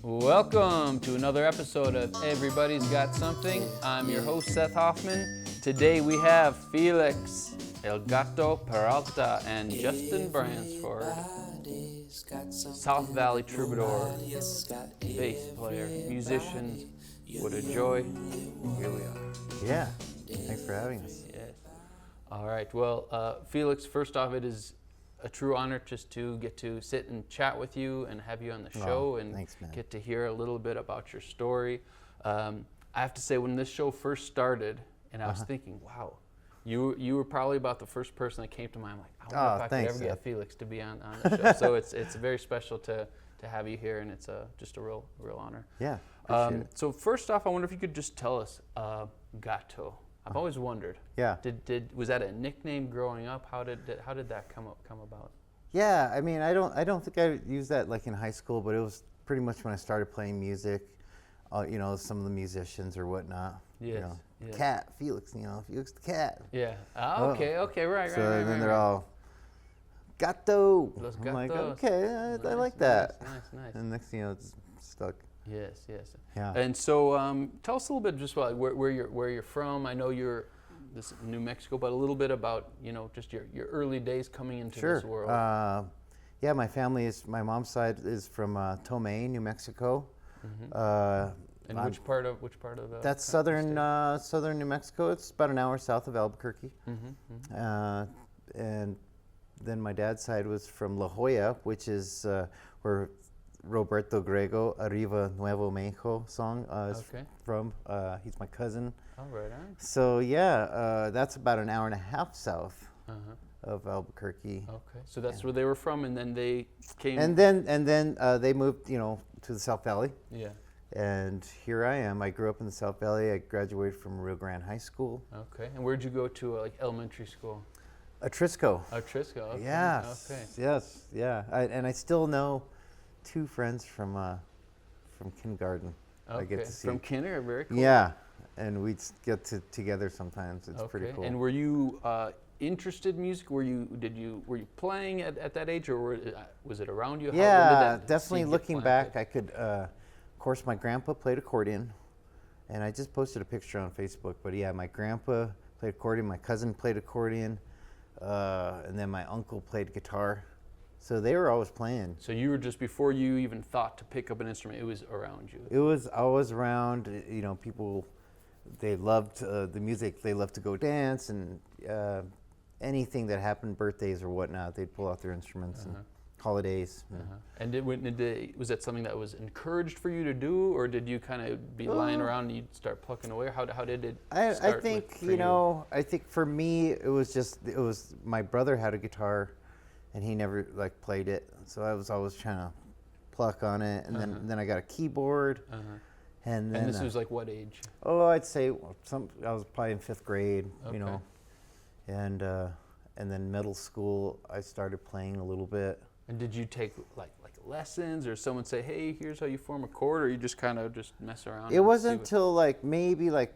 Welcome to another episode of Everybody's Got Something. I'm your host, Seth Hoffman. Today we have Felix, Gato, Peralta, and Justin Bransford. South Valley troubadour, bass player, musicians. What a joy. Here we are. Yeah, thanks for having us. Yes. All right. Well, Felix, first off, it is a true honor just to get to sit and chat with you and have you on the show and thanks, man. get to hear a little bit about your story. I have to say, when this show first started, and I was thinking, wow, you were probably about the first person that came to mind. I'm like, I wonder if I could ever get Felix to be on the show. So it's very special to have you here, and it's just a real honor. Yeah, appreciate it. So first off, I wonder if you could just tell us, Gato. I've always wondered. Yeah. Was that a nickname growing up? How did that come about? Yeah, I mean, I don't think I used that like in high school, but it was pretty much when I started playing music. Some of the musicians or whatnot. Yes. Yes. Cat, Felix. Felix the cat. Yeah. Okay. Right. So then they're all Gato. Los I'm like, Gatos. okay, I like that. Nice. And next thing you know, it's stuck. Yes. Yeah. And so, tell us a little bit just about where you're from. I know you're this New Mexico, but a little bit about just your early days coming into this world. Yeah, my mom's side is from Tomé, New Mexico. And which part of that's southern New Mexico. It's about an hour south of Albuquerque. And then my dad's side was from La Jolla, which is where Roberto Grego, Arriba Nuevo Mexico song is from. He's my cousin. All right. So yeah, that's about an hour and a half south of Albuquerque. Okay, so that's where they were from, and then they came. And then they moved, to the South Valley. Yeah. And here I am. I grew up in the South Valley. I graduated from Rio Grande High School. Okay, and where'd you go to, elementary school? Atrisco. Atrisco. Okay. Yes. Okay. Yes. Yeah. And I still know two friends from kindergarten. Okay. I get to see. From kinder, very cool. Yeah, and we'd get together sometimes. It's pretty cool. And were you interested in music? Were you playing at that age, or was it around you? Yeah, definitely. Looking back, I could. Of course, my grandpa played accordion, and I just posted a picture on Facebook. But yeah, my grandpa played accordion. My cousin played accordion, and then my uncle played guitar. So they were always playing. So you were just, before you even thought to pick up an instrument, it was around you. It was always around. People, they loved the music. They loved to go dance, and anything that happened, birthdays or whatnot, they'd pull out their instruments and holidays. And was that something that was encouraged for you to do, or did you kind of be lying around and you'd start plucking away? How did it start? I think I think for me it was my brother had a guitar, and he never played it, so I was always trying to pluck on it, and then I got a keyboard, and then. And this was what age? Oh, I'd say I was probably in 5th grade, Okay. and then middle school I started playing a little bit. And did you take lessons, or someone say, "Hey, here's how you form a chord," or you just kind of just mess around? It wasn't until maybe when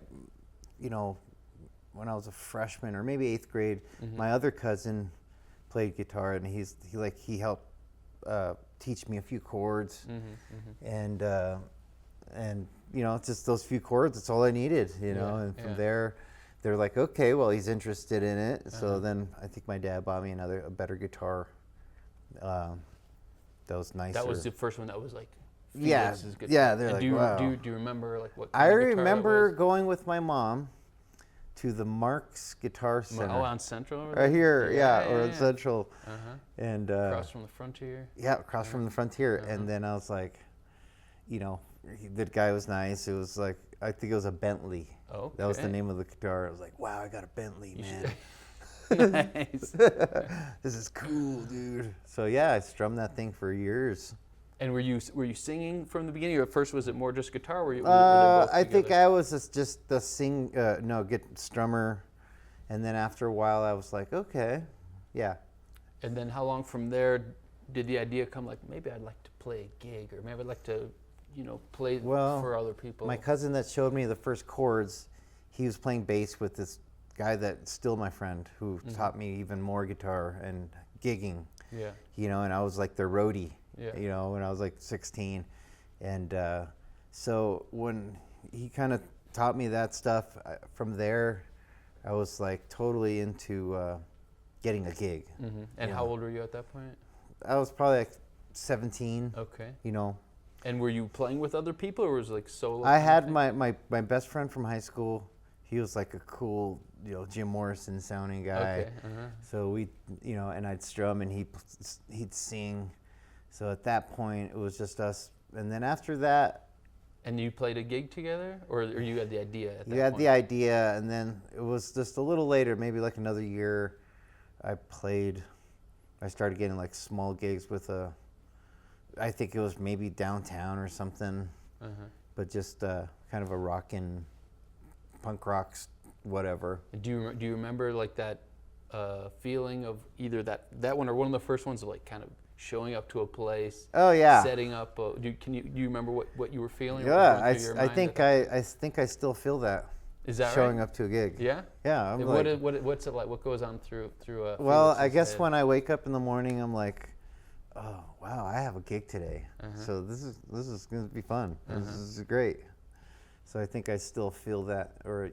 I was a freshman or maybe 8th grade, my other cousin played guitar, and he helped teach me a few chords, and just those few chords. That's all I needed, And from there, they're like, okay, well, he's interested in it. So then I think my dad bought me a better guitar. That was nicer. That was the first one that was Felix's guitar. Yeah. They're wow. Do you remember what? I remember going with my mom to the Mark's Guitar Center. Oh, on Central? Right here, or on Central. And across from the Frontier? Yeah, across from the Frontier. And then I was like, the guy was nice. It was I think it was a Bentley. Oh, that was the name of the guitar. I was like, wow, I got a Bentley, man. Nice. This is cool, dude. So yeah, I strummed that thing for years. And were you singing from the beginning, or at first was it more just guitar? Were they both I together? think I was just the strummer, and then after a while I was like, okay, yeah. And then how long from there did the idea come? Maybe I'd like to play a gig, or maybe I'd like to, play for other people. My cousin that showed me the first chords, he was playing bass with this guy that's still my friend, who taught me even more guitar and gigging. Yeah. And I was like their roadie. Yeah. When I was 16, And so when he kind of taught me that stuff, from there, I was like totally into getting a gig. Mm-hmm. And how old were you at that point? I was probably like 17. Okay. You know. And were you playing with other people, or was it like solo? I had my best friend from high school. He was like a cool, Jim Morrison sounding guy. Okay. Uh-huh. So we, and I'd strum and he'd sing. So at that point, it was just us. And then after that, and you played a gig together, or you had the idea at that point? You had the idea, and then it was just a little later, maybe like another year, I started getting like small gigs with I think it was maybe downtown or something, but just kind of a rockin', punk rocks, whatever. Do you remember like that feeling of either that one or one of the first ones of like kind of showing up to a place? Oh yeah. Setting up. Do you remember what you were feeling? Yeah, I think I still feel that. Is that showing right? up to a gig? Yeah. Yeah. What's it like? What goes on through Well, I guess head? when I wake up in the morning, I'm like, oh wow, I have a gig today. So this is going to be fun. This is great. So I think I still feel that, or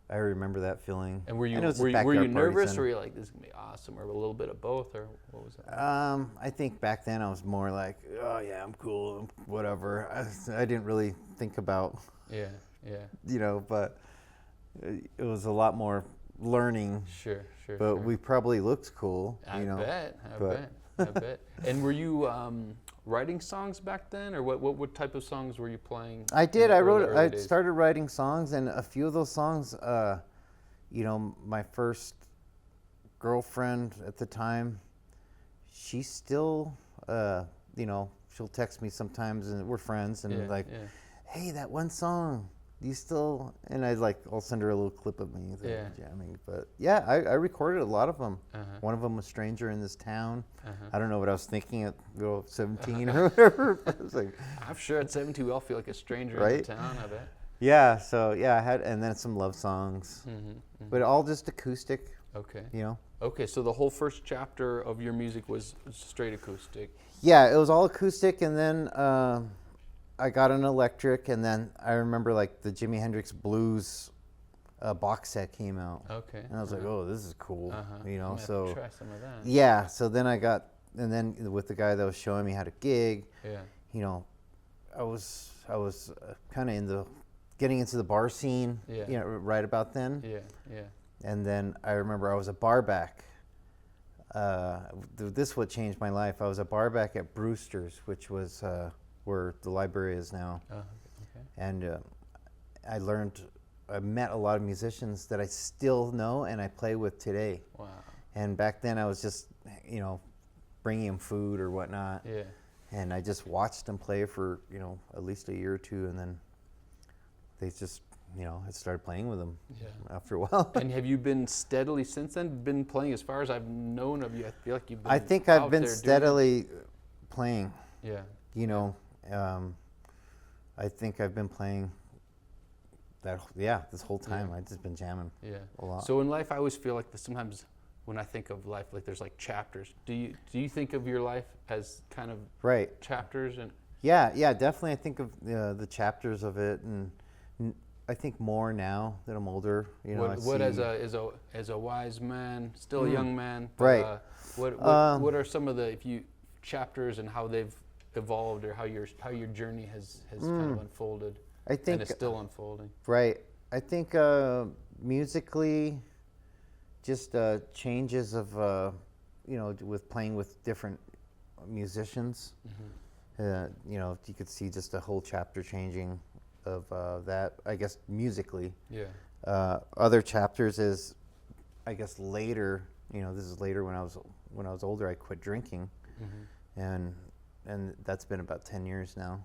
I remember that feeling. And were you nervous, or were you like, this is gonna be awesome, or a little bit of both, or what was it? I think back then I was more like, oh yeah, I'm cool, whatever. I didn't really think about. Yeah. But it was a lot more learning. Sure. But we probably looked cool. I bet. And were you writing songs back then, or what type of songs were you playing? I did. I started writing songs, and a few of those songs, my first girlfriend at the time, she still, she'll text me sometimes, and we're friends, and hey, that one song, do you still? And I'll send her a little clip of me jamming. But yeah, I recorded a lot of them. One of them was "Stranger in This Town." I don't know what I was thinking at 17 or whatever. But it was like, I'm sure at 17 we all feel like a stranger in the town. I bet. Yeah. So yeah, I had, and then some love songs, but all just acoustic. Okay. Okay. So the whole first chapter of your music was straight acoustic. Yeah, it was all acoustic, and then I got an electric, and then I remember like the Jimi Hendrix Blues box set came out. Okay. And I was like, oh, this is cool. So try some of that. Yeah. So then and then with the guy that was showing me how to gig. Yeah. I was kind of getting into the bar scene. Yeah. Right about then. Yeah. And then I remember I was a bar back. This is what changed my life. I was a bar back at Brewster's, which was where the library is now. Okay. And I met a lot of musicians that I still know and I play with today. Wow. And back then I was just, bringing them food or whatnot. Yeah. And I just watched them play for, at least a year or two, and then they just, I started playing with them after a while. And have you been steadily since then been playing? As far as I've known of you, I feel like you've been. I think I've been steadily playing. Yeah. I think I've been playing this whole time. I've just been jamming a lot. So in life, I always feel like sometimes when I think of life, like there's like chapters. Do you think of your life as kind of chapters? And yeah, definitely. I think of the chapters of it, and I think more now that I'm older. What as a wise man, still a young man, right? What are some of the chapters and how they've evolved, or how your journey has kind of unfolded? I think, and it's still unfolding. Right. I think musically, just changes of with playing with different musicians. You could see just a whole chapter changing of that. I guess musically. Yeah. Other chapters is, I guess later. This is later when I was older. I quit drinking, and that's been about 10 years now.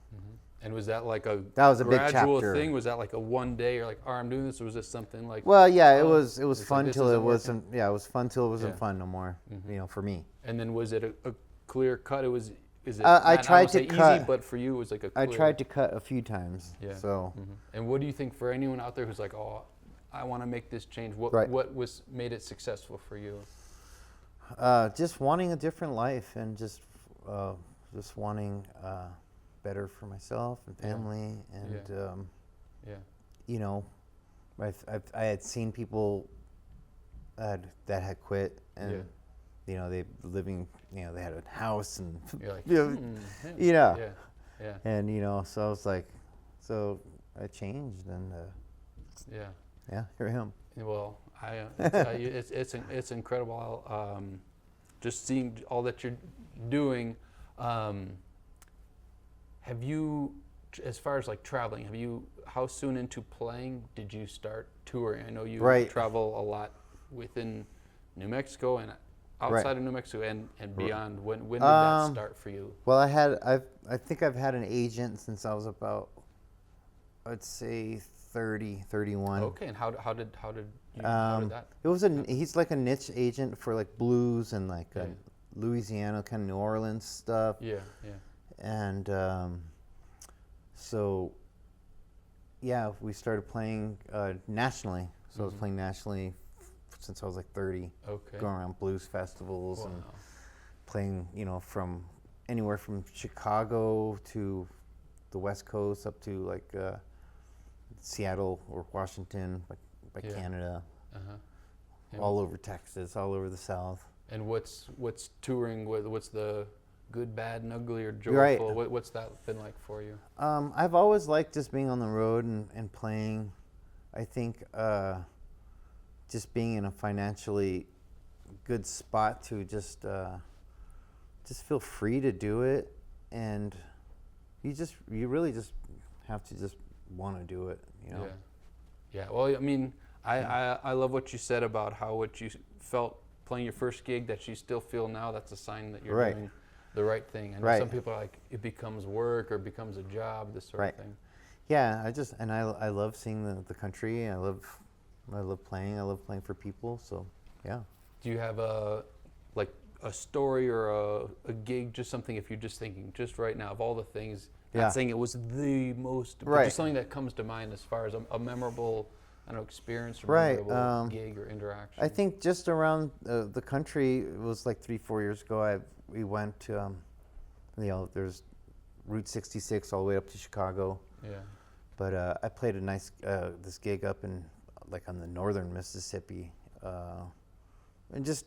And was that like a big gradual chapter thing? Was that like a one day, or like, oh, I'm doing this, or was this something like? Well, yeah, it was fun till it wasn't. Yeah, it was fun till it wasn't fun no more. For me. And then was it a clear cut? Is it? I tried to cut, easy, but for you it was like a clear. I tried to cut a few times. Yeah. So. And what do you think for anyone out there who's like, oh, I want to make this change? What made it successful for you? Just wanting a different life, and just wanting better for myself and family. And you know, I had seen people that had quit, and you know, they living, you know, they had a house and You're like, you know, yeah. and you know, so I was like, so I changed, and here I am. Well, it's incredible. Just seeing all that you're doing. Have you, as far as like traveling, how soon into playing did you start touring? I know you travel a lot within New Mexico and outside of New Mexico and beyond. When did that start for you? Well, I think I've had an agent since I was about, I'd say 30, 31. Okay, and how did that? It was he's like a niche agent for like blues and like Louisiana, kind of New Orleans stuff. Yeah. And so, yeah, we started playing nationally. So I was playing nationally since I was like 30. Okay. Going around blues festivals and playing, you know, from anywhere from Chicago to the West Coast up to like Seattle or Washington, by Canada, all over Texas, all over the South. And what's touring? What's the good, bad, and ugly, or joyful? Right. What's that been like for you? I've always liked just being on the road and playing. I think just being in a financially good spot to just feel free to do it, and you really just have to just want to do it, you know. Yeah. Well, I mean, I love what you said about how what you felt playing your first gig that you still feel now. That's a sign that you're doing the right thing. I know some people are like, it becomes work or becomes a job, this sort of thing. Yeah, I love seeing the country. I love playing. I love playing for people. So yeah. Do you have a story or a gig, just something, if you're just thinking just right now of all the things, not saying it was the most, but just something that comes to mind as far as a memorable, I don't know, experience or memorable gig or interaction? I think just around the country, it was like 3-4 years ago, we went to, you know, there's Route 66 all the way up to Chicago. Yeah. But I played a nice, this gig up in, like on the northern Mississippi. And just,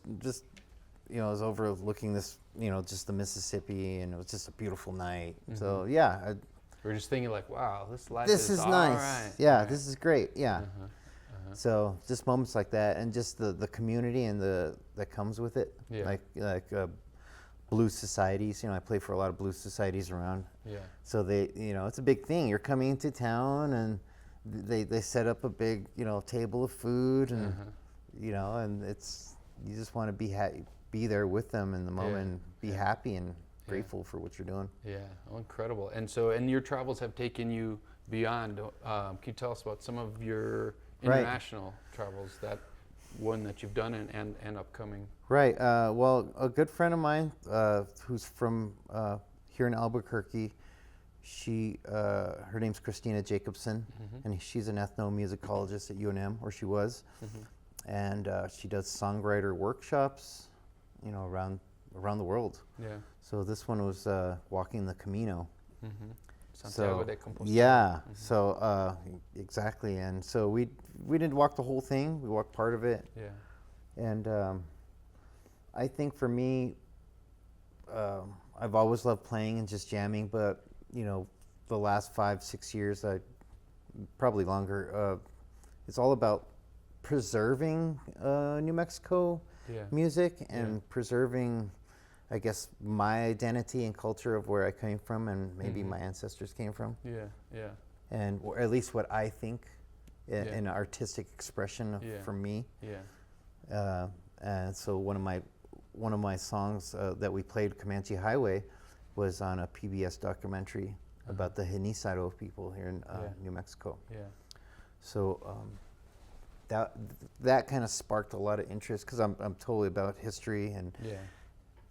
you know, I was overlooking this, you know, just the Mississippi, and it was just a beautiful night. So yeah. We're just thinking like, wow, this life is all nice. Right. Yeah, this is great. Yeah. So just moments like that, and just the community and that comes with it. Yeah. Like blues societies. You know, I play for a lot of blues societies around. Yeah. So they, you know, it's a big thing. You're coming into town, and they set up a big, you know, table of food, and you know, and you just want to be there with them in the moment, and be happy and grateful for what you're doing. Yeah, oh, incredible. And so, and your travels have taken you beyond. Can you tell us about some of your international travels, that one that you've done and upcoming? Right. Well, a good friend of mine who's from here in Albuquerque, her name's Christina Jacobson, and she's an ethnomusicologist at UNM, or she was, and she does songwriter workshops, you know, around the world. Yeah. So this one was walking the Camino. Santiago de Compostela. Yeah. So exactly, and so we didn't walk the whole thing. We walked part of it. Yeah. And I think for me, I've always loved playing and just jamming, but you know, the last 5-6 years, probably longer, it's all about preserving New Mexico music and preserving, I guess, my identity and culture of where I came from, and maybe my ancestors came from. Yeah. And or at least what I think an artistic expression for me. Yeah. And so one of my songs that we played, Comanche Highway, was on a PBS documentary about the Genízaro people here in New Mexico. Yeah. So that kind of sparked a lot of interest, because I'm totally about history, and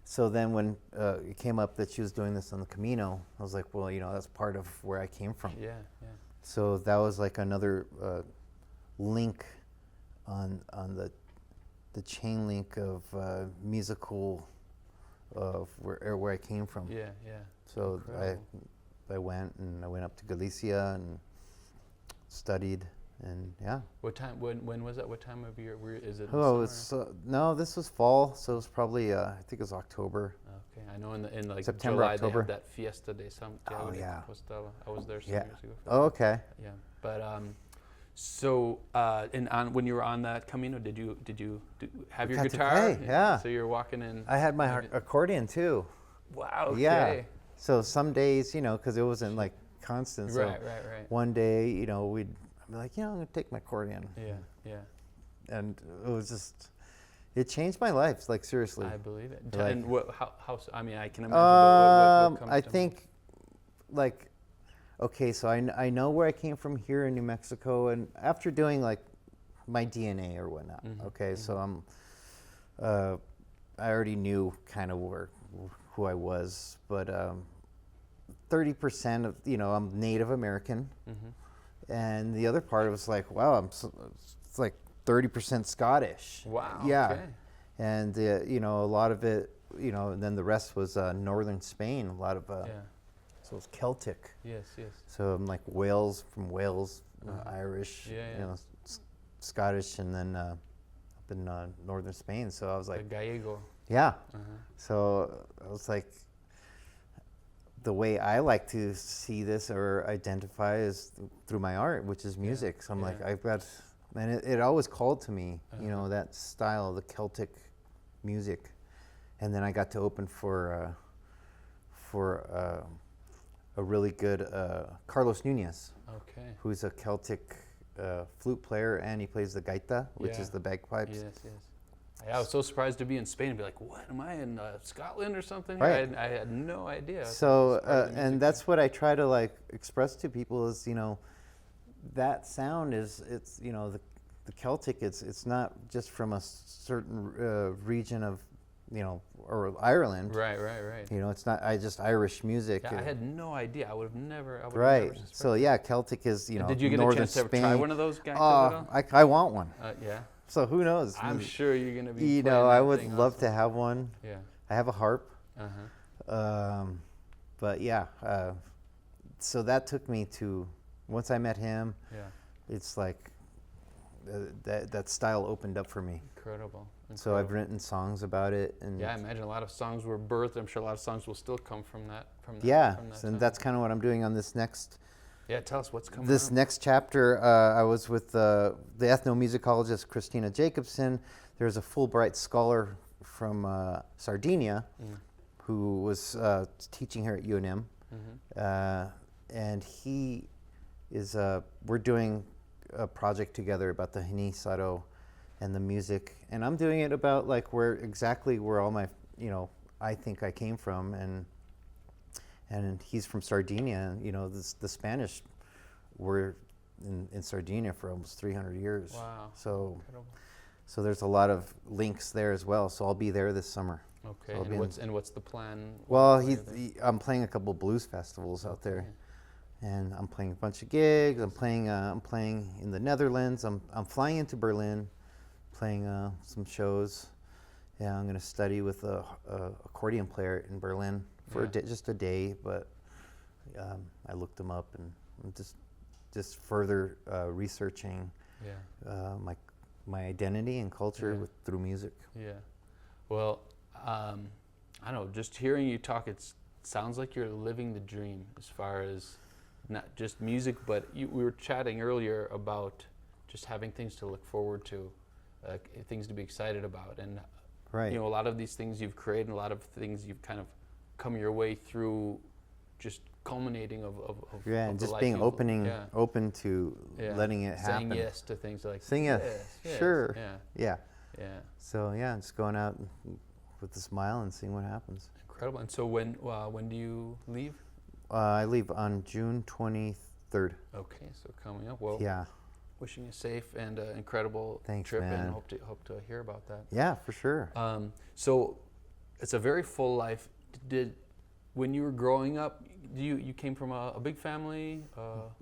so then when it came up that she was doing this on the Camino, I was like, well, you know, that's part of where I came from. Yeah. So that was like another link on the chain link of musical of where I came from. Yeah. So incredible. I went up to Galicia and studied, and yeah. What time? When was that? What time of year? Is it? Oh, it's no, this was fall, so it was probably I think it was October. Okay, I know in like September, July October. they have that Fiesta de Santiago de Compostela. I was there some years ago. Oh, okay. Yeah, but so when you were on that Camino, did you have your got to guitar? play, yeah. So you're walking in. I had my accordion too. Wow. Okay. Yeah. So some days, because it wasn't like constant. So Right. one day, I'd be like, I'm gonna take my accordion. Yeah. And it was just, it changed my life, like seriously. I believe it. Like, and how? I mean, I can imagine. What comes I to think, like, okay, so I know where I came from here in New Mexico, and after doing like my DNA or whatnot. Okay, so I already knew kind of who I was, but 30% of I'm Native American, and the other part was like, wow, it's like 30% Scottish. Wow. Yeah. Okay. And a lot of it, and then the rest was northern Spain. A lot of so it's Celtic. Yes. So I'm like Wales, Irish, Scottish, and then up in northern Spain. So I was like, Gallego. yeah. So I was like, the way I like to see this or identify is through my art, which is music. So I'm like, I've got, and it always called to me, that style, the Celtic music. And then I got to open for a really good Carlos Nunez, who's a Celtic flute player, and he plays the gaita, which is the bagpipes. Yes. I was so surprised to be in Spain and be like, what, am I in Scotland or something? Right. I had no idea. So, and that's what I try to like express to people is, that sound is, it's, the Celtic, it's not just from a certain region of, or Ireland. Right. It's not just Irish music. Yeah, I had no idea. I would have never. Right. So yeah, Celtic is, And did you get a northern chance to ever Spain. try one of those guys? at all? I want one. Yeah. So who knows? I'm sure you're gonna be. playing I that would thing love awesome. to have one. Yeah. I have a harp. But yeah, so that took me to, once I met him, it's like that style opened up for me. Incredible. So I've written songs about it, and I imagine a lot of songs were birthed. I'm sure a lot of songs will still come from that. And that's kind of what I'm doing on this next. Yeah, tell us what's coming. This next chapter, I was with the ethnomusicologist Christina Jacobson. There's a Fulbright scholar from Sardinia who was teaching here at UNM, and he is. We're doing a project together about the Hinisaro and the music, and I'm doing it about like where all my I think I came from, and he's from Sardinia. The Spanish were in Sardinia for almost 300 years. Wow. So Incredible. so there's a lot of links there as well. So I'll be there this summer. Okay. So And what's the plan? well, I'm playing a couple blues festivals out there, and I'm playing a bunch of gigs. I'm playing in the Netherlands. I'm flying into Berlin, playing some shows. Yeah, I'm going to study with a accordion player in Berlin for just a day, but I looked him up, and I'm just further researching my identity and culture through music. Yeah. Well, I don't know, just hearing you talk, it sounds like you're living the dream as far as not just music, but we were chatting earlier about just having things to look forward to, things to be excited about. And Right. a lot of these things you've created, a lot of things you've kind of come your way through, just culminating of and the just life being you've- open to letting it happen. Saying yes to things like Saying yes. yes, Sure. Yeah. So just going out with a smile and seeing what happens. Incredible. And so when do you leave? I leave on June 23rd. Okay, so coming up. Well, Yeah. wishing you a safe and incredible Thanks, trip, man. and hope to hear about that. Yeah, for sure. So it's a very full life. When you were growing up, you came from a big family?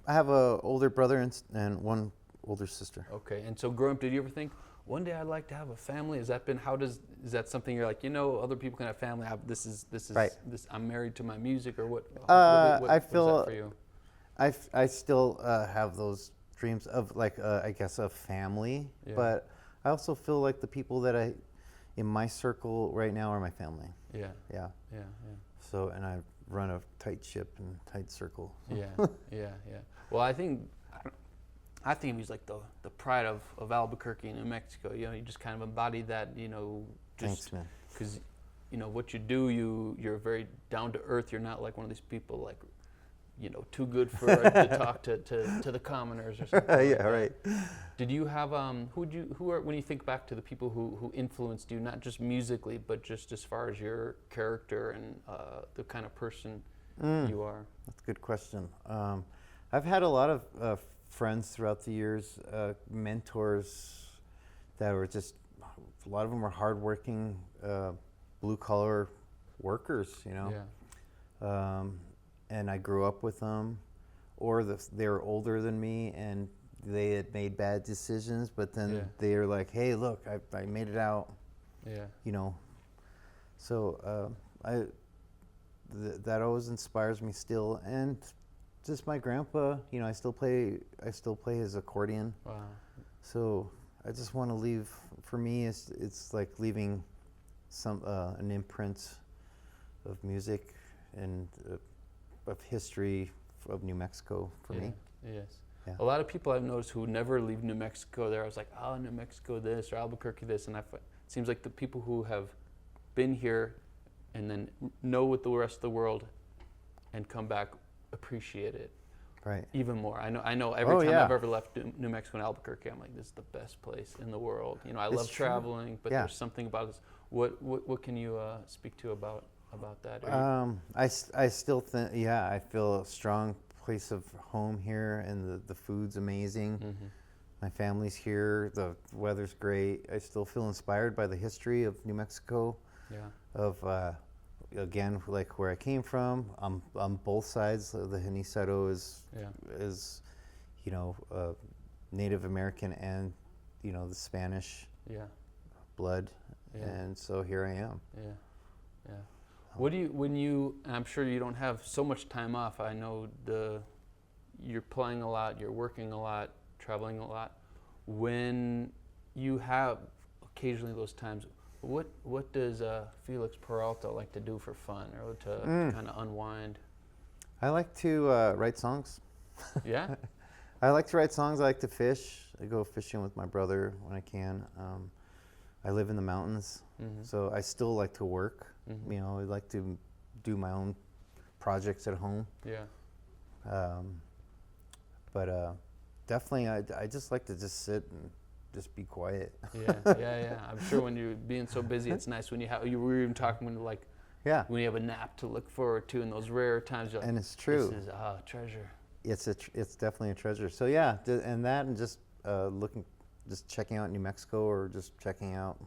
I have an older brother and one older sister. Okay, and so growing up, did you ever think, one day I'd like to have a family? Is that something you're like, other people can have family. This is Right. I'm married to my music, or what? I What is feel that for you? I still have those dreams of like I guess a family, Yeah. but I also feel like the people that I in my circle right now are my family. Yeah. Yeah. Yeah. So and I run a tight ship and tight circle. Yeah. Yeah. Well, I think of you as like the pride of Albuquerque, New Mexico. You just kind of embody that. Thanks, man. Because what you do, you're very down to earth. You're not like one of these people like, too good for to talk to the commoners or something. Yeah, right. Did you have who are when you think back to the people who influenced you, not just musically, but just as far as your character and the kind of person you are? That's a good question. I've had a lot of friends throughout the years, mentors that were just, a lot of them were hardworking, blue collar workers, Yeah. and I grew up with them, or they were older than me and they had made bad decisions, but then they were like, hey, look, I made it out. Yeah. So that always inspires me still, and just my grandpa, I still play his accordion. Wow. So I just want to leave. For me, it's like leaving an imprint of music and of history of New Mexico for me. Yes. Yeah. A lot of people I've noticed who never leave New Mexico, I was like, oh, New Mexico this or Albuquerque this, and it seems like the people who have been here and then know what the rest of the world and come back appreciate it. Right. Even more. I know every time I've ever left New Mexico and Albuquerque, I'm like, this is the best place in the world. I love traveling, but there's something about this. What can you speak to about that? I still think, I feel a strong place of home here, and the food's amazing. Mm-hmm. My family's here. The weather's great. I still feel inspired by the history of New Mexico. Yeah. Of again, like where I came from, on both sides. The Genisaro is Native American and the Spanish blood, and so here I am. Yeah. What do you and I'm sure you don't have so much time off. I know you're playing a lot, you're working a lot, traveling a lot. When you have occasionally those times, what does Felix Peralta like to do for fun or to kind of unwind? I like to write songs. Yeah? I like to write songs. I like to fish. I go fishing with my brother when I can. I live in the mountains, so I still like to work. I like to do my own projects at home. Yeah. But definitely, I just like to just sit and just be quiet. Yeah. I'm sure when you're being so busy, it's nice when you were even talking when when you have a nap to look forward to in those rare times. You're like, and it's true. This is a treasure. It's definitely a treasure. So and just just checking out New Mexico, or just checking out,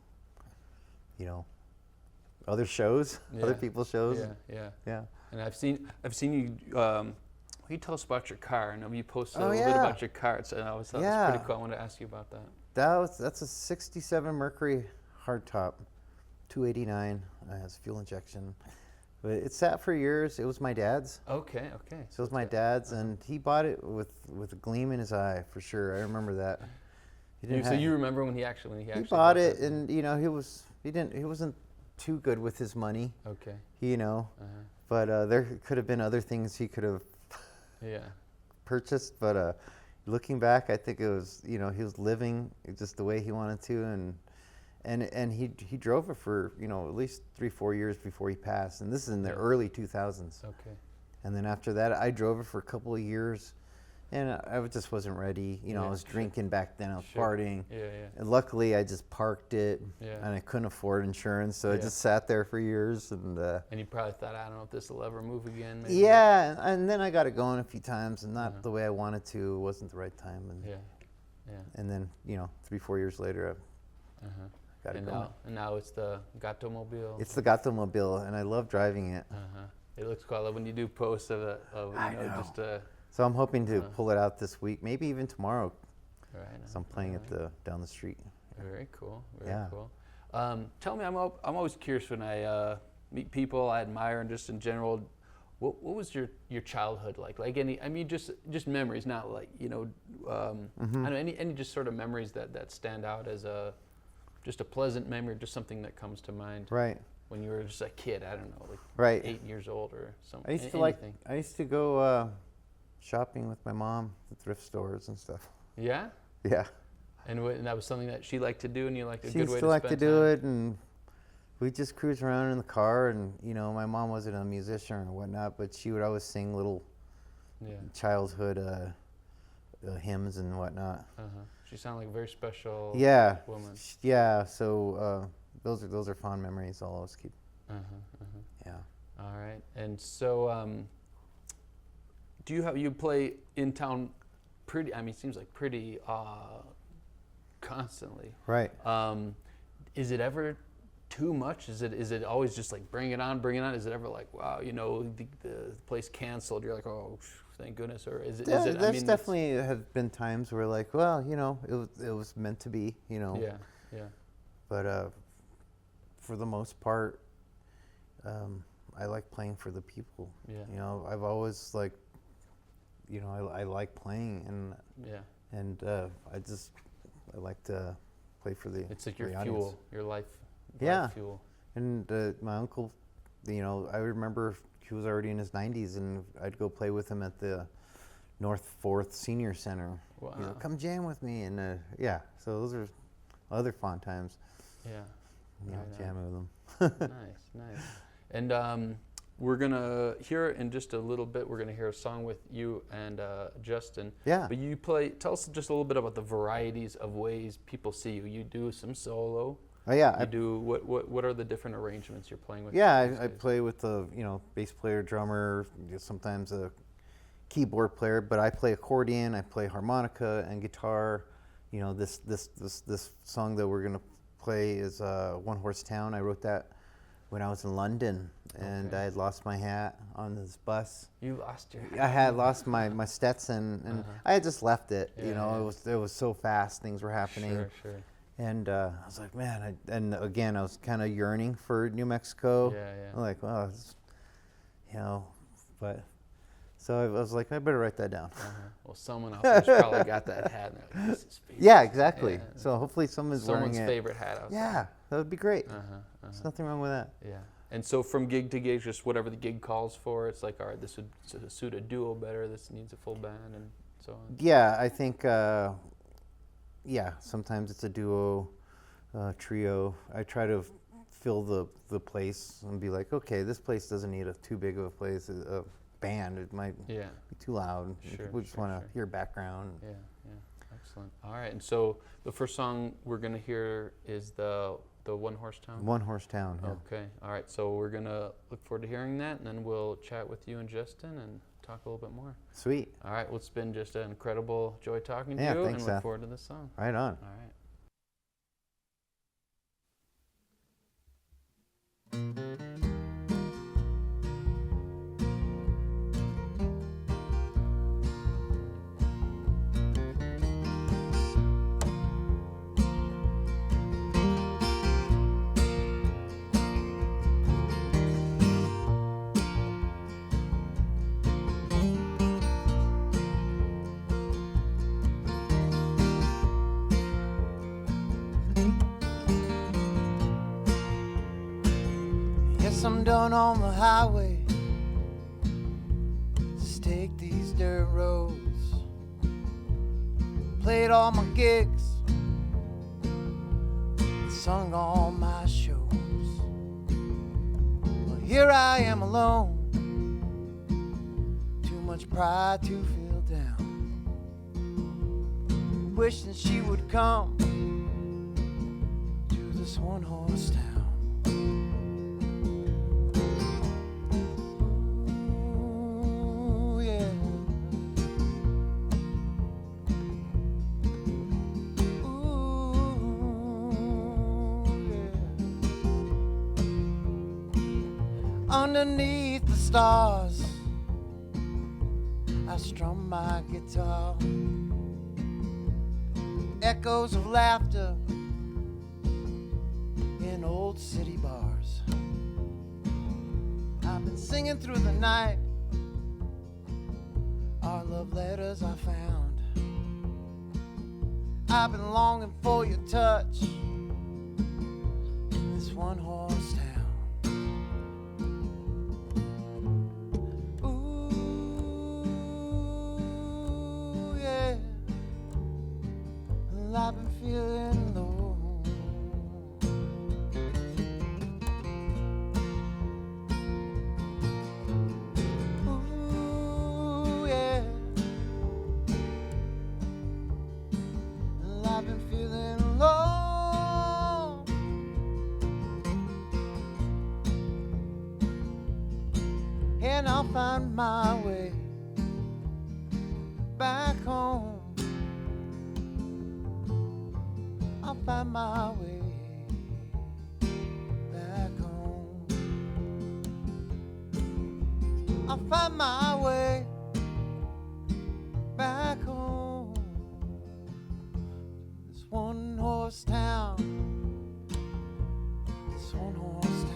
other shows, other people's shows. Yeah. And I've seen you. Will you tell us about your car? I know you posted a little bit about your car, and I thought that was pretty cool. I wanted to ask you about that. That's a '67 Mercury hardtop, 289. It has fuel injection. But it sat for years. It was my dad's. Okay. So it was my dad's, and he bought it with a gleam in his eye, for sure. I remember that. You remember when he bought it, and he wasn't too good with his money. Okay. But there could have been other things he could have purchased. But looking back, I think it was he was living just the way he wanted to, and he drove it for at least 3-4 years before he passed, and this is in the early 2000s. Okay. And then after that, I drove it for a couple of years, and I just wasn't ready. I was drinking back then. I was partying. Yeah. And luckily, I just parked it, and I couldn't afford insurance, so it just sat there for years. And you probably thought, I don't know if this will ever move again. Maybe. Yeah, and then I got it going a few times, and not the way I wanted to. It wasn't the right time. And And then 3-4 years later, I got it going. And now it's the Gato mobile. It's the Gato mobile, and I love driving it. It looks cool. I love when you do posts of just. So I'm hoping to pull it out this week, maybe even tomorrow. Right. So I'm playing it down the street. Very cool. Very Yeah. cool. Tell me, I'm always curious when I meet people I admire and just in general. What was your childhood like? Like just memories, not like I don't know, any just sort of memories that stand out as just a pleasant memory, just something that comes to mind. Right. When you were just a kid, I don't know, like Right. 8 years old or something. I used to go shopping with my mom at thrift stores and stuff. Yeah. Yeah. And that was something that she liked to do, and you liked a She good used way to to like spend to do time? it, and we just cruise around in the car, and my mom wasn't a musician or whatnot, but she would always sing little childhood hymns and whatnot. She sounded like a very special Yeah, woman. yeah. So those are fond memories I'll always keep. Yeah. All right. And so, you play in town pretty? I mean, it seems like pretty constantly. Right. Is it ever too much? Is it always just like bring it on, bring it on? Is it ever like, wow, the place canceled? You're like, oh, thank goodness. Or is it? There's definitely have been times where like, well, it was meant to be, Yeah. But for the most part, I like playing for the people. Yeah. I've always like, I like playing, and I like to play for the. It's like your the fuel, audience. your life. Yeah. Fuel. And my uncle, I remember he was already in his 90s, and I'd go play with him at the North 4th Senior Center. Wow. He's like, come jam with me, and so those are other fun times. Yeah. Jamming with them. Nice. And we're gonna hear in just a little bit. We're gonna hear a song with you and Justin. Yeah. But tell us just a little bit about the varieties of ways people see you. You do some solo. Oh yeah. You do what are the different arrangements you're playing with? Yeah, I play with the bass player, drummer, sometimes a keyboard player, but I play accordion, I play harmonica and guitar. This song that we're gonna play is One Horse Town. I wrote that when I was in London, and I had lost my hat on this bus. You lost your hat. I had lost my Stetson, and I had just left it. Yeah. It was so fast, things were happening. Sure. And I was like, man, and again, I was kind of yearning for New Mexico. Yeah. I'm like, well, but so I was like, I better write that down. Well, someone out there's probably got that hat. And they're like, this is Felix. Yeah, exactly. Yeah. So hopefully someone's wearing it. Favorite hat out there. Yeah, that would be great. There's nothing wrong with that. Yeah. And so from gig to gig, just whatever the gig calls for, it's like, all right, this would suit a duo better. This needs a full band, and so on. Yeah, I think. Sometimes it's a duo, trio. I try to fill the place and be like, okay, this place doesn't need too big of a place. A band, it might be too loud. We just want to hear background. Yeah. Excellent. All right. And so the first song we're gonna hear is the One Horse Town. One Horse Town. Yeah. Okay. All right. So we're gonna look forward to hearing that, and then we'll chat with you and Justin and talk a little bit more. Sweet. All right. Well, it's been just an incredible joy talking to Yeah, you, thanks, and look Seth. forward to this song. Right on. All right. Yes, I'm done on the highway. Just take these dirt roads. Played all my gigs, sung all my shows. Well, here I am alone. Too much pride to feel down. Wishing she would come to this one horse town. Underneath the stars, I strum my guitar. Echoes of laughter in old city bars. I've been singing through the night, our love letters I found. I've been longing for your touch in this one-horse town. Ooh, yeah, well, I've been feeling low. And I'll find my way back home. I'll find my way back home. I'll find my way back home. This one-horse town. This one-horse town.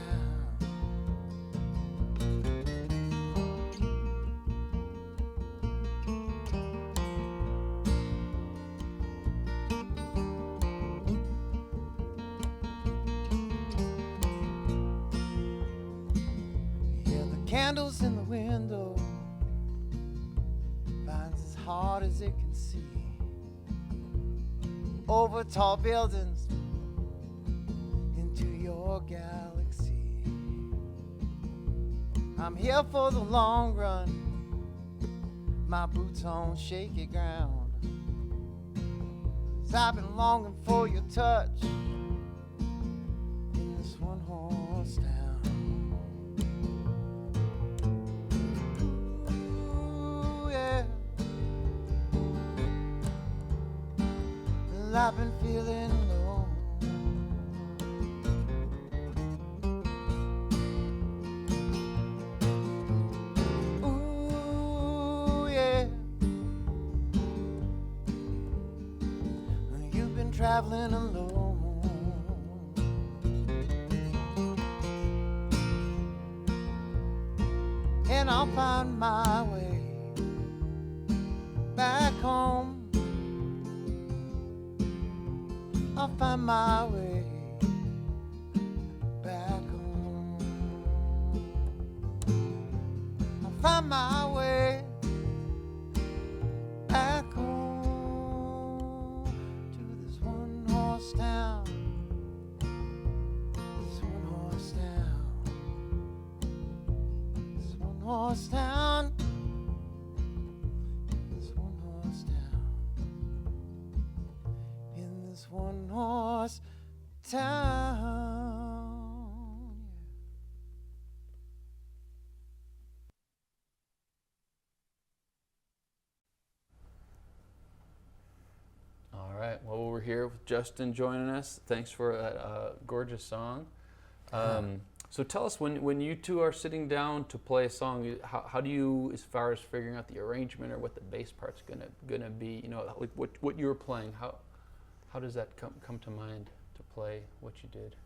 Candles in the window finds as hard as it can see. Over tall buildings into your galaxy. I'm here for the long run, my boots on shaky ground. 'Cause I've been longing for your touch in this one-horse town. I've been feeling low. Ooh, yeah. You've been traveling alone. And I'll find my way back home. I'll find my way back home. I'll find my way back home to this one-horse town. This one-horse town. This one-horse town. One-horse town. All right. Well, we're here with Justin joining us. Thanks for that gorgeous song. So tell us, when you two are sitting down to play a song, how do you, as far as figuring out the arrangement or what the bass part's gonna be, you know, like what you were playing, how does that come to mind to play what you did?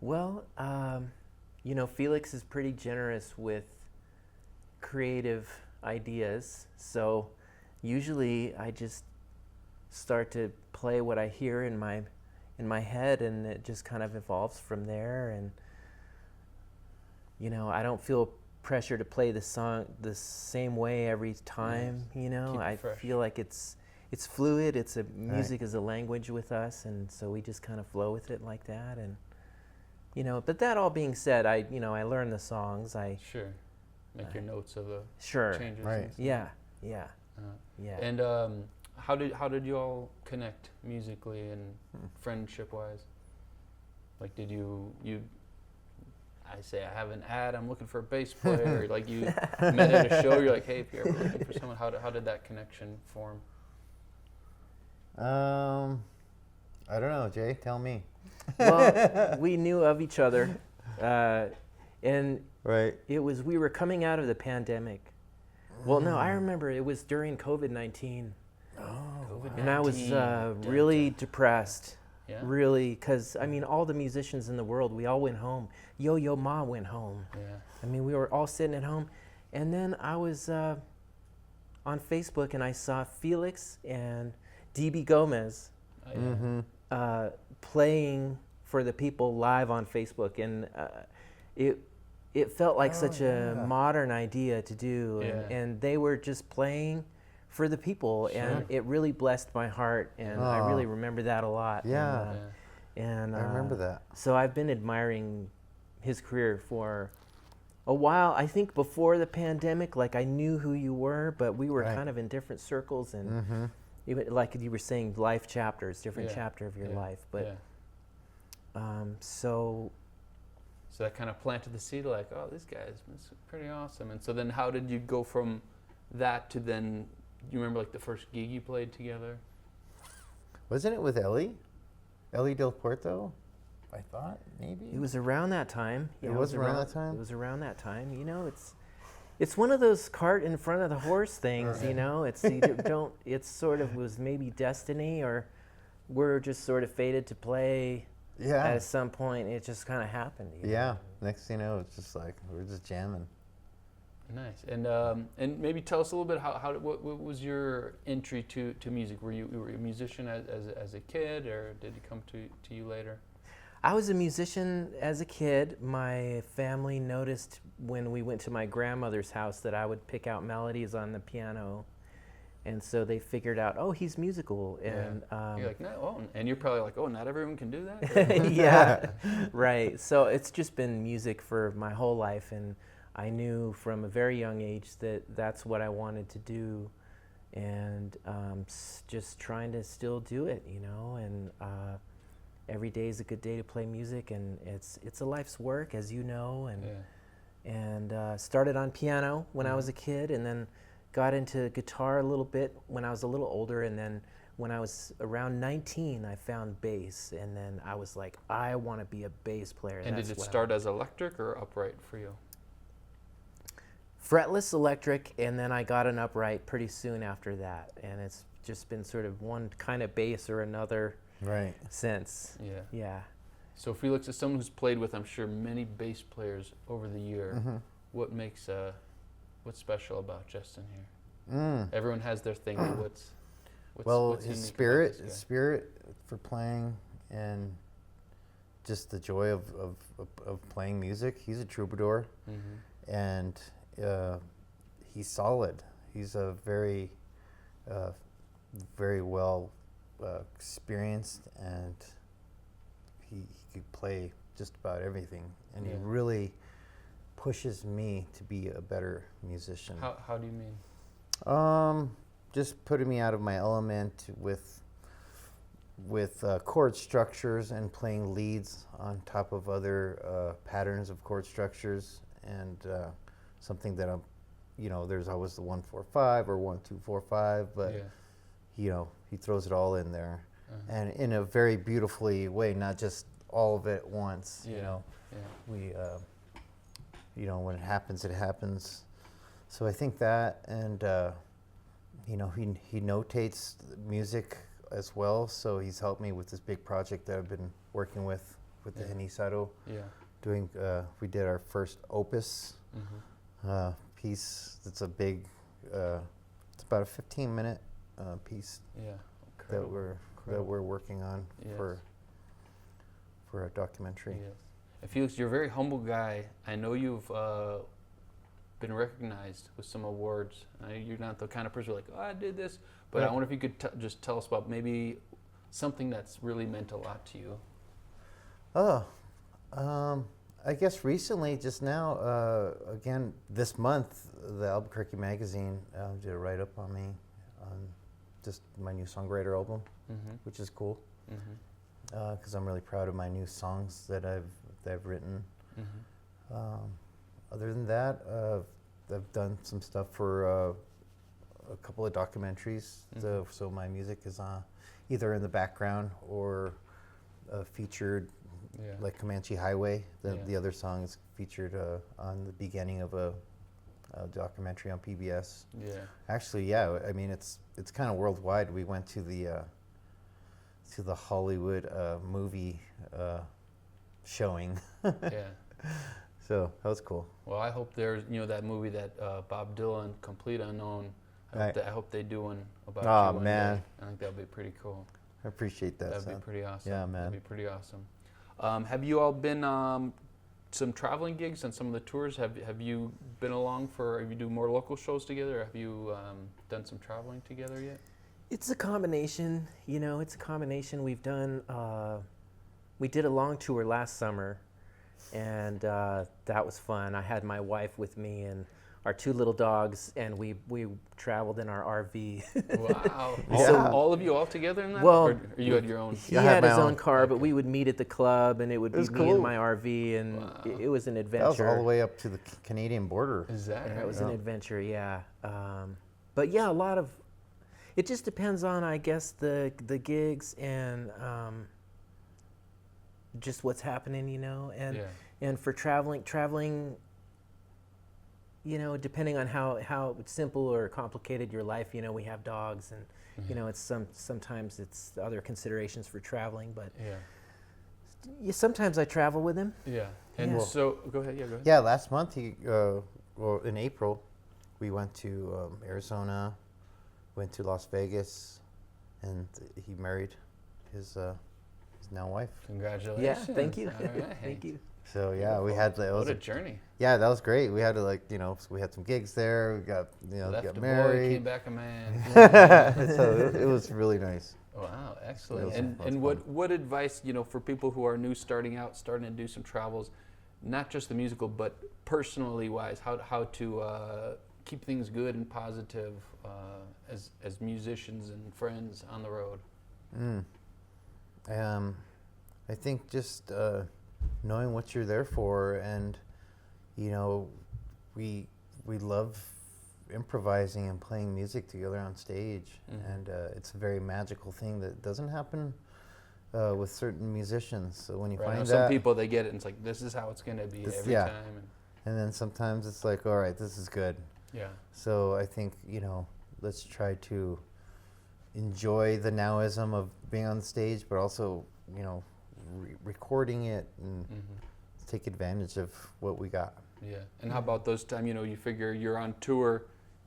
Well, you know, Felix is pretty generous with creative ideas, so usually I just start to play what I hear in my head, and it just kind of evolves from there. And you know, I don't feel pressure to play the song the same way every time. Yes. You know, I feel like it's fluid. It's music is a language with us, and so we just kind of flow with it like that. And you know, but that all being said, I learn the songs. Sure make your notes of the changes. Right. Yeah. And how did you all connect musically and friendship wise? Like, did you I say I have an ad, I'm looking for a bass player, or like you met at a show, you're like, hey, if you're ever looking for someone, how did that connection form? I don't know, Jay, tell me. Well, we knew of each other, and it was, we were coming out of the pandemic. Well, no, I remember it was during COVID-19. COVID-19. And I was really depressed. Yeah. really, because I mean, all the musicians in the world, we all went home. Yo-Yo Ma went home. Yeah. I mean, we were all sitting at home, and then I was on Facebook and I saw Felix and DB Gomez Oh, yeah. playing for the people live on Facebook, and it felt like such a modern idea to do, and they were just playing for the people, and it really blessed my heart, and I really remember that a lot. Yeah. And I remember that. So I've been admiring his career for a while. I think before the pandemic, like I knew who you were, but we were kind of in different circles, and even like you were saying, life chapters, different chapter of your life. But so that kind of planted the seed, like, oh, this guy's pretty awesome. And so then, how did you go from that to then? You remember like the first gig you played together? Wasn't it with Ellie Del Porto? I thought maybe it was around that time. It was around that time. It was around that time. You know, it's one of those cart in front of the horse things. You know, it's you don't. It's sort of was maybe destiny, or we're just sort of fated to play. Yeah. At some point, it just kind of happened. You know? Next thing you know, it's just like we're just jamming. Nice. And maybe tell us a little bit what was your entry to music? Were you a musician as a kid, or did it come to you later? I was a musician as a kid. My family noticed when we went to my grandmother's house that I would pick out melodies on the piano, and so they figured out, oh, he's musical. And you're like, no, oh, and you're probably like, oh, not everyone can do that. Yeah, right. So it's just been music for my whole life, and I knew from a very young age that that's what I wanted to do, and just trying to still do it, you know. And every day is a good day to play music, and it's a life's work, as you know. And started on piano when I was a kid, and then got into guitar a little bit when I was a little older, and then when I was around 19, I found bass, and then I was like, I want to be a bass player. And did it start as electric or upright for you? Fretless electric, and then I got an upright pretty soon after that, and it's just been sort of one kind of bass or another since. Yeah. So Felix is someone who's played with, I'm sure, many bass players over the year. What makes what's special about Justin here? Everyone has their thing. What's his spirit for playing, and just the joy of playing music. He's a troubadour, and he's solid. He's a very well experienced, and he could play just about everything, and he really pushes me to be a better musician. How do you mean? Just putting me out of my element with chord structures and playing leads on top of other patterns of chord structures, and something that there's always the 1-4-5 or 1-2-4-5, but he throws it all in there, and in a very beautifully way, not just all of it at once. We when it happens, it happens. So I think that, and he notates music as well. So he's helped me with this big project that I've been working with the Henisado. Doing we did our first opus piece. It's a big. It's about a 15-minute piece that we're working on for a documentary. And Felix, you're a very humble guy. I know you've been recognized with some awards. You're not the kind of person like, oh, I did this, but I wonder if you could just tell us about maybe something that's really meant a lot to you. I guess recently, just now, again, this month, the Albuquerque Magazine did a write-up on me, on just my new songwriter album, which is cool, because I'm really proud of my new songs that I've written. Other than that, I've done some stuff for a couple of documentaries, so my music is either in the background or featured. Like Comanche Highway, the other song is featured on the beginning of a documentary on PBS. Actually, I mean it's kind of worldwide. We went to to the Hollywood movie showing. Yeah. So that was cool. Well, I hope there's, that movie that Bob Dylan, Complete Unknown. I hope they do one about you one man. day. I think that would be pretty cool. I appreciate that. That'd be pretty awesome. Yeah, man. That'd be pretty awesome. Have you all been some traveling gigs on some of the tours? Have you been along have you do more local shows together? Or have you done some traveling together yet? It's a combination, it's a combination. We've done, we did a long tour last summer, and that was fun. I had my wife with me and our 2 little dogs, and we traveled in our RV. Wow. Yeah. All of you all together in that? Well, or you had your own? He I had had my his own. own car, but we would meet at the club, and it would be was me cool. and my RV, and Wow. it was an adventure. That was all the way up to the Canadian border. Is that Yeah, right? it was Yeah. an adventure, yeah. But yeah, a lot of, it just depends on, I guess, the gigs and just what's happening, and Yeah. and for traveling, depending on how simple or complicated your life, we have dogs, and it's sometimes it's other considerations for traveling, but sometimes I travel with him. Yeah. And Yeah. so, go ahead. Yeah, go ahead. Yeah, last month in April, we went to Arizona, went to Las Vegas, and he married his now wife. Congratulations. Yeah, thank you. All right. Thank you. So yeah, we had What a journey. yeah, that was great. We had to we had some gigs there. We got Left got a boy, married. came back a man. So it was really nice. Wow, It excellent. was- And that's what advice, for people who are new, starting to do some travels, not just the musical, but personally wise, how to keep things good and positive as musicians and friends on the road? I think just knowing what you're there for, and we love improvising and playing music together on stage, and it's a very magical thing that doesn't happen with certain musicians. So when you Right. find Now, that, some people, they get it, and it's like, this is how it's going to be every yeah. time. and then sometimes it's like, all right, this is good. Yeah. So I think let's try to enjoy the nowism of being on the stage, but also recording it and take advantage of what we got. Yeah. And how about those times, you figure you're on tour,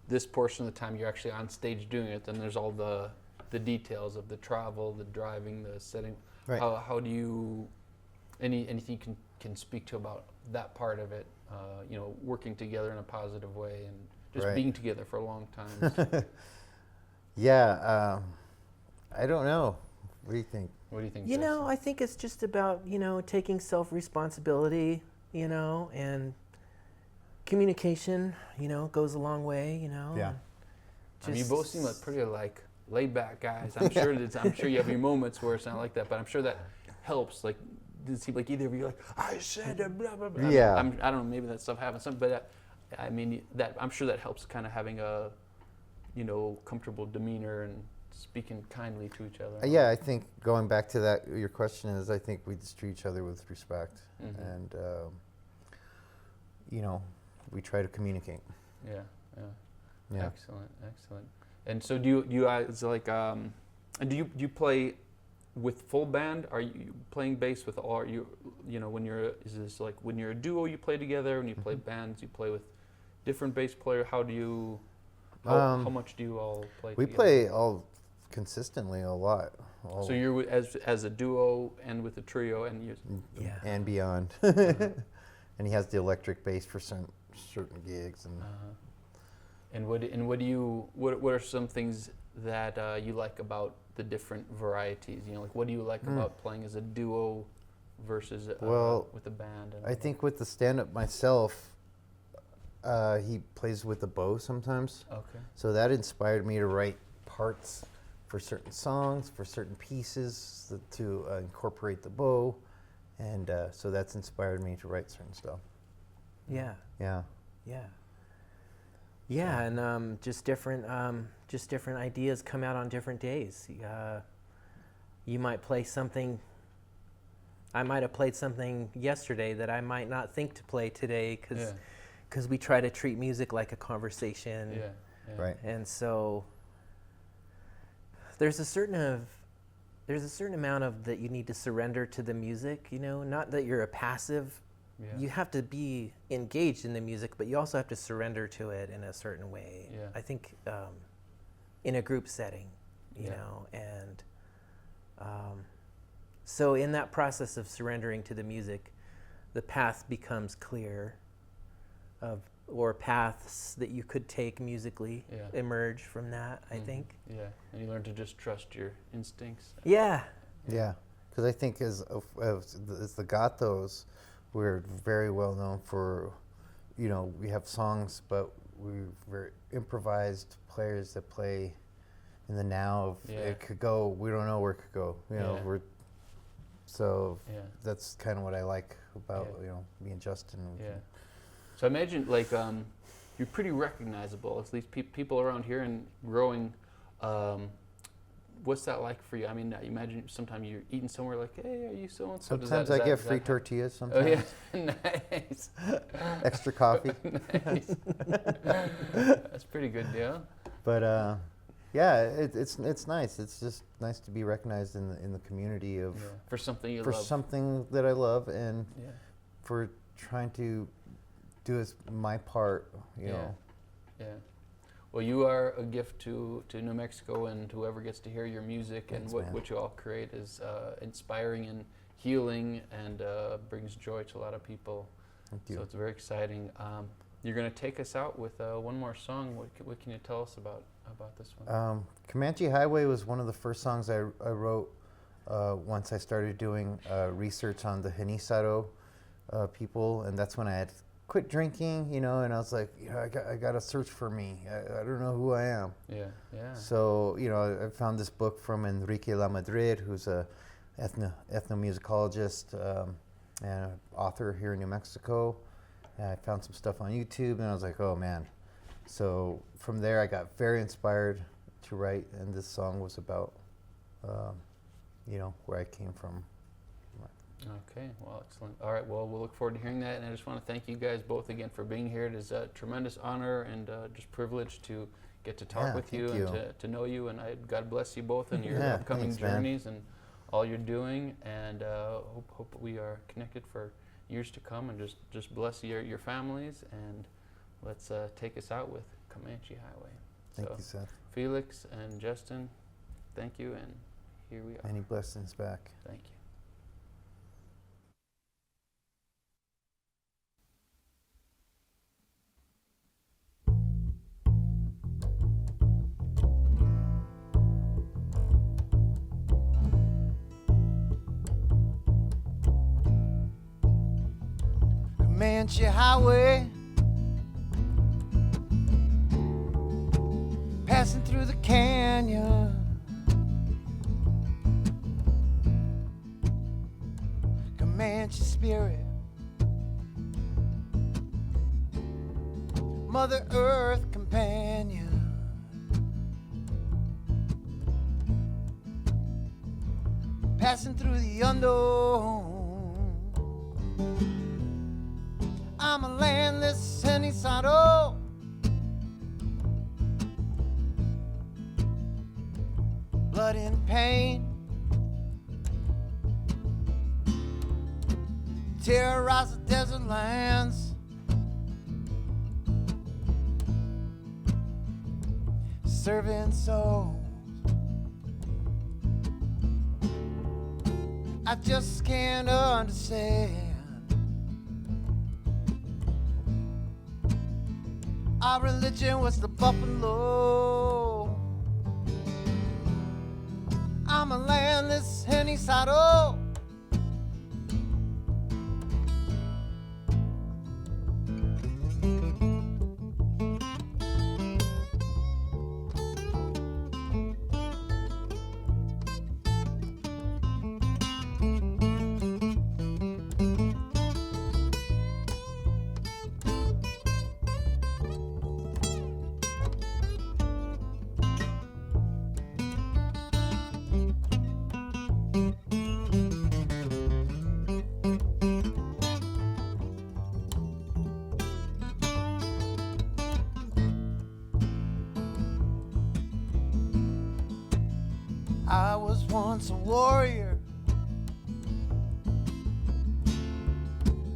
this portion of the time you're actually on stage doing it, then there's all the details of the travel, the driving, the setting. Right. How do you, anything you can speak to about that part of it, working together in a positive way and just Right. being together for a long time? Yeah, I don't know. What do you think? What do you think? You know, Jason? I think it's just about, taking self-responsibility, and communication, goes a long way, Yeah. I mean, you both seem like pretty laid back guys. I'm sure you have your moments where it's not like that, but I'm sure that helps. Like, it seems like either of you are like, I said blah blah blah. Yeah. I don't know, maybe that stuff happens, but I mean that I'm sure that helps kind of having a, comfortable demeanor and speaking kindly to each other. Yeah, I think going back to that, your question is, I think we just treat each other with respect, and we try to communicate. Yeah. Yeah. Excellent. And so do you guys do you play with full band? Are you playing bass with all? Are you when you're when you're a duo you play together? When you play bands you play with different bass player? How do you? How much do you all play? We together? play all consistently a lot. So you're as a duo and with a trio and you. Yeah. And beyond. And he has the electric bass for certain gigs and. And what are some things that you like about the different varieties? What do you like about playing as a duo versus with a band? I think with the stand-up myself, he plays with the bow sometimes. Okay. So that inspired me to write parts for certain songs, for certain pieces to incorporate the bow, and so that's inspired me to write certain stuff. Yeah. Yeah. Yeah. Yeah, and just different ideas come out on different days. You might play something. I might have played something yesterday that I might not think to play today because we try to treat music like a conversation. Yeah. Right. And so there's a certain there's a certain amount of that you need to surrender to the music, you know, not that you're a passive. Yeah. You have to be engaged in the music, but you also have to surrender to it in a certain way. Yeah. I think in a group setting, you Yeah. know, and so in that process of surrendering to the music, the path becomes clear or paths that you could take musically Yeah. emerge from that, I think. Yeah, and you learn to just trust your instincts. Yeah. Yeah, because I think as the Gatos, we're very well known for, you know, we have songs, but we're improvised players that play in the now of Yeah. it could go. We don't know where it could go. You know, Yeah. so Yeah. that's kind of what I like about Yeah. you know me and Justin. We Yeah. can- So I imagine like you're pretty recognizable, at least people around here and growing. What's that like for you? I mean, I imagine sometimes you're eating somewhere like, hey, are you so and so? Sometimes I get free tortillas. Sometimes Oh yeah, nice. extra coffee. Nice. That's pretty good deal. But yeah, it's nice. It's just nice to be recognized in the community of Yeah. For something you for love. something that I love and Yeah. for trying to do my part. You Yeah. know. Yeah. Well, you are a gift to New Mexico, and whoever gets to hear your music and Thanks, what, man. what you all create is inspiring and healing, and brings joy to a lot of people. Thank you. So it's very exciting. You're going to take us out with one more song. What can you tell us about this one? Comanche Highway was one of the first songs I wrote once I started doing research on the Genízaro people, and that's when I had quit drinking, you know, and I was like, you know, I got to search for me. I don't know who I am. Yeah, yeah. So, you know, I found this book from Enrique Lamadrid, who's a ethnomusicologist and author here in New Mexico. And I found some stuff on YouTube, and I was like, oh man. So from there, I got very inspired to write, and this song was about, you know, where I came from. Okay, well, excellent. All right, well, we'll look forward to hearing that, and I just want to thank you guys both again for being here. It is a tremendous honor and just privilege to get to talk Yeah, with you thank and to know you, and God bless you both in your Yeah, upcoming thanks, man. journeys and all you're doing, and hope we are connected for years to come, and just bless your families, and let's take us out with Comanche Highway. Thank So, you, Seth. Felix and Justin, thank you, and here we are. Many blessings back. Thank you. Comanche Highway, passing through the canyon. Comanche spirit, Mother Earth companion. Passing through the unknown. I'm a landless Genízaro. Blood and pain, terrorize the desert lands. Serving souls. I just can't understand. Our religion was the buffalo. I'm a landless Genízaro. I was once a warrior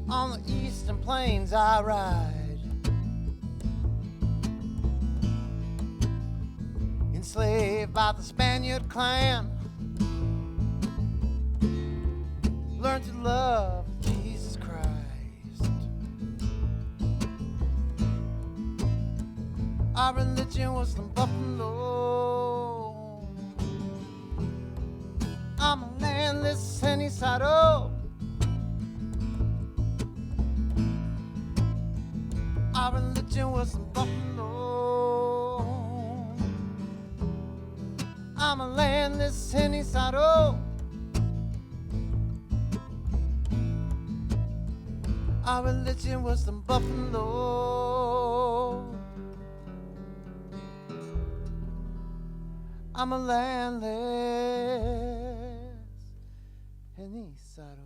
on the eastern plains I ride, enslaved by the Spaniard clan, learned to love Jesus Christ. Our religion was the buffalo. I'm a landless sunny saddle. Our religion was the buffalo. I'm a landless sunny saddle. Our religion was the buffalo. I'm a landless in the saddle.